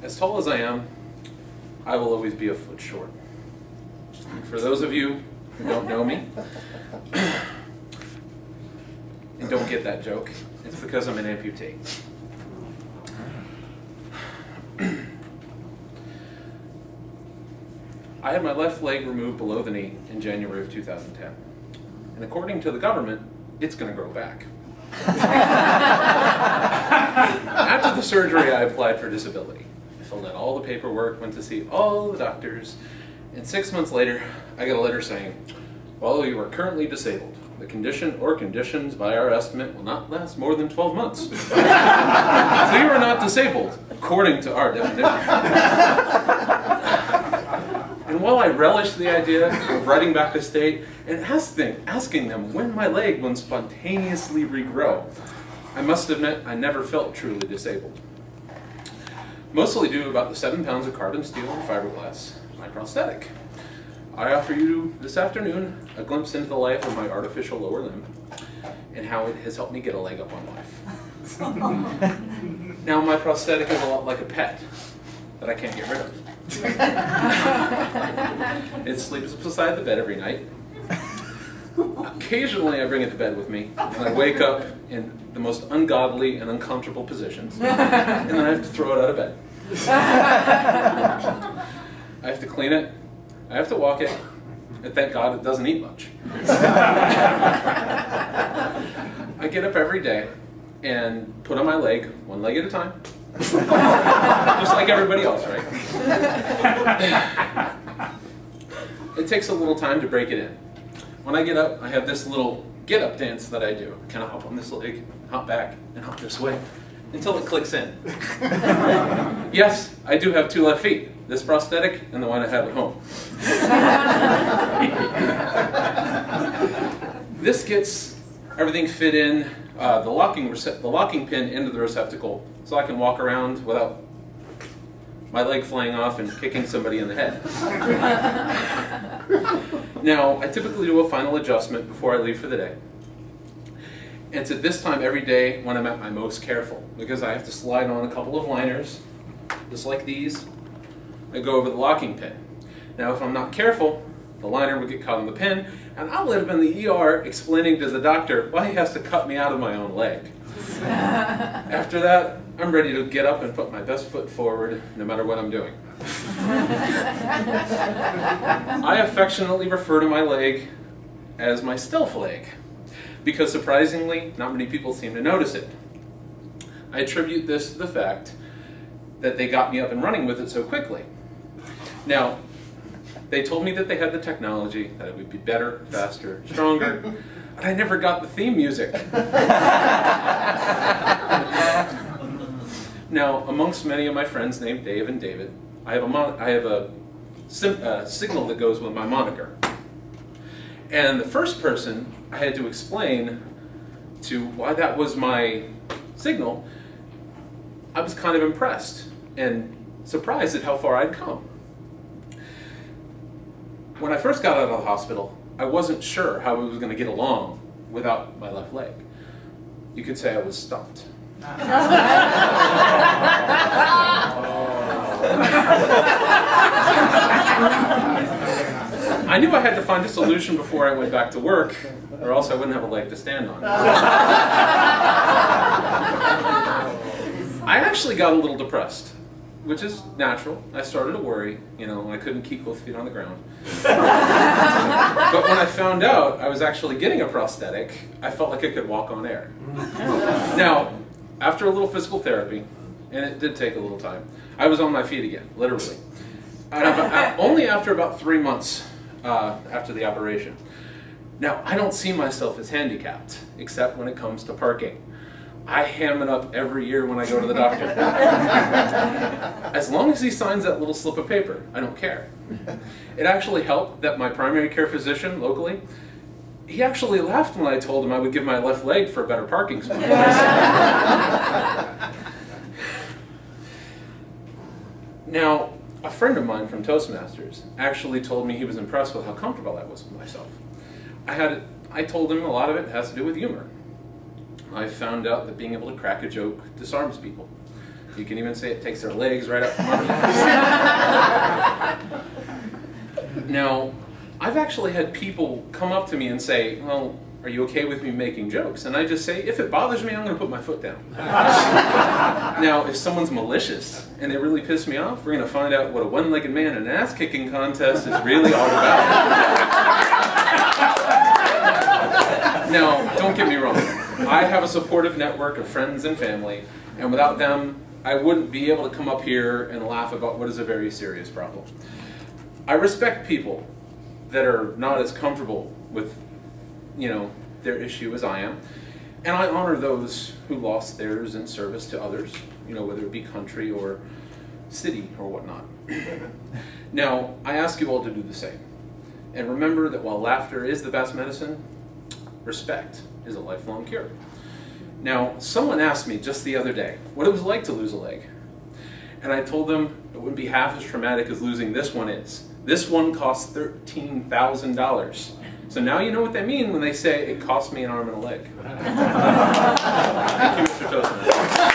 as tall as I am, I will always be a foot short. And for those of you who don't know me, and don't get that joke, it's because I'm an amputee. I had my left leg removed below the knee in January of 2010. And according to the government, it's going to grow back. After the surgery, I applied for disability. I filled out all the paperwork, went to see all the doctors, and 6 months later, I got a letter saying, well, you are currently disabled. The condition or conditions, by our estimate, will not last more than 12 months. So you are not disabled, according to our definition. And while I relished the idea of writing back to state and asking them when my leg would spontaneously regrow, I must admit I never felt truly disabled. Mostly due to about the 7 pounds of carbon steel and fiberglass, my prosthetic. I offer you this afternoon a glimpse into the life of my artificial lower limb and how it has helped me get a leg up on life. Now my prosthetic is a lot like a pet that I can't get rid of. It sleeps beside the bed every night. Occasionally I bring it to bed with me, and I wake up in the most ungodly and uncomfortable positions, and then I have to throw it out of bed. I have to clean it, I have to walk it, and thank God it doesn't eat much. I get up every day and put on my leg, one leg at a time, just like everybody else, right? It takes a little time to break it in. When I get up, I have this little get-up dance that I do. I kind of hop on this leg, hop back, and hop this way, until it clicks in. Yes, I do have 2 left feet, this prosthetic and the one I have at home. This gets everything fit in, the locking pin into the receptacle, so I can walk around without my leg flying off and kicking somebody in the head. Now, I typically do a final adjustment before I leave for the day. And it's at this time every day when I'm at my most careful, because I have to slide on a couple of liners, just like these. I go over the locking pin. Now, if I'm not careful, the liner would get caught on the pin, and I'll end up in the ER explaining to the doctor why he has to cut me out of my own leg. After that, I'm ready to get up and put my best foot forward, no matter what I'm doing. I affectionately refer to my leg as my stealth leg, because surprisingly, not many people seem to notice it. I attribute this to the fact that they got me up and running with it so quickly. Now, they told me that they had the technology, that it would be better, faster, stronger, but I never got the theme music. Now, amongst many of my friends named Dave and David, I have a signal that goes with my moniker. And the first person I had to explain to why that was my signal, I was kind of impressed and surprised at how far I'd come. When I first got out of the hospital, I wasn't sure how I was going to get along without my left leg. You could say I was stumped. I knew I had to find a solution before I went back to work, or else I wouldn't have a leg to stand on. I actually got a little depressed, which is natural. I started to worry, I couldn't keep both feet on the ground. But when I found out I was actually getting a prosthetic, I felt like I could walk on air. Now, after a little physical therapy, and it did take a little time, I was on my feet again, literally. Only after about 3 months after the operation. Now, I don't see myself as handicapped, except when it comes to parking. I ham it up every year when I go to the doctor. As long as he signs that little slip of paper, I don't care. It actually helped that my primary care physician locally, he actually laughed when I told him I would give my left leg for a better parking spot. Now, a friend of mine from Toastmasters actually told me he was impressed with how comfortable I was with myself. I told him a lot of it has to do with humor. I found out that being able to crack a joke disarms people. You can even say it takes their legs right up from under. Now, I've actually had people come up to me and say, well, are you okay with me making jokes? And I just say, if it bothers me, I'm going to put my foot down. Now, if someone's malicious and they really piss me off, we're going to find out what a one-legged man in an ass-kicking contest is really all about. Now, don't get me wrong. I have a supportive network of friends and family, and without them, I wouldn't be able to come up here and laugh about what is a very serious problem. I respect people that are not as comfortable with, their issue as I am, and I honor those who lost theirs in service to others, whether it be country or city or whatnot. Now, I ask you all to do the same. And remember that while laughter is the best medicine, respect is a lifelong cure. Now, someone asked me just the other day what it was like to lose a leg. And I told them it wouldn't be half as traumatic as losing this one is. This one cost $13,000. So now you know what they mean when they say it cost me an arm and a leg. Thank you, Mr. Toastman.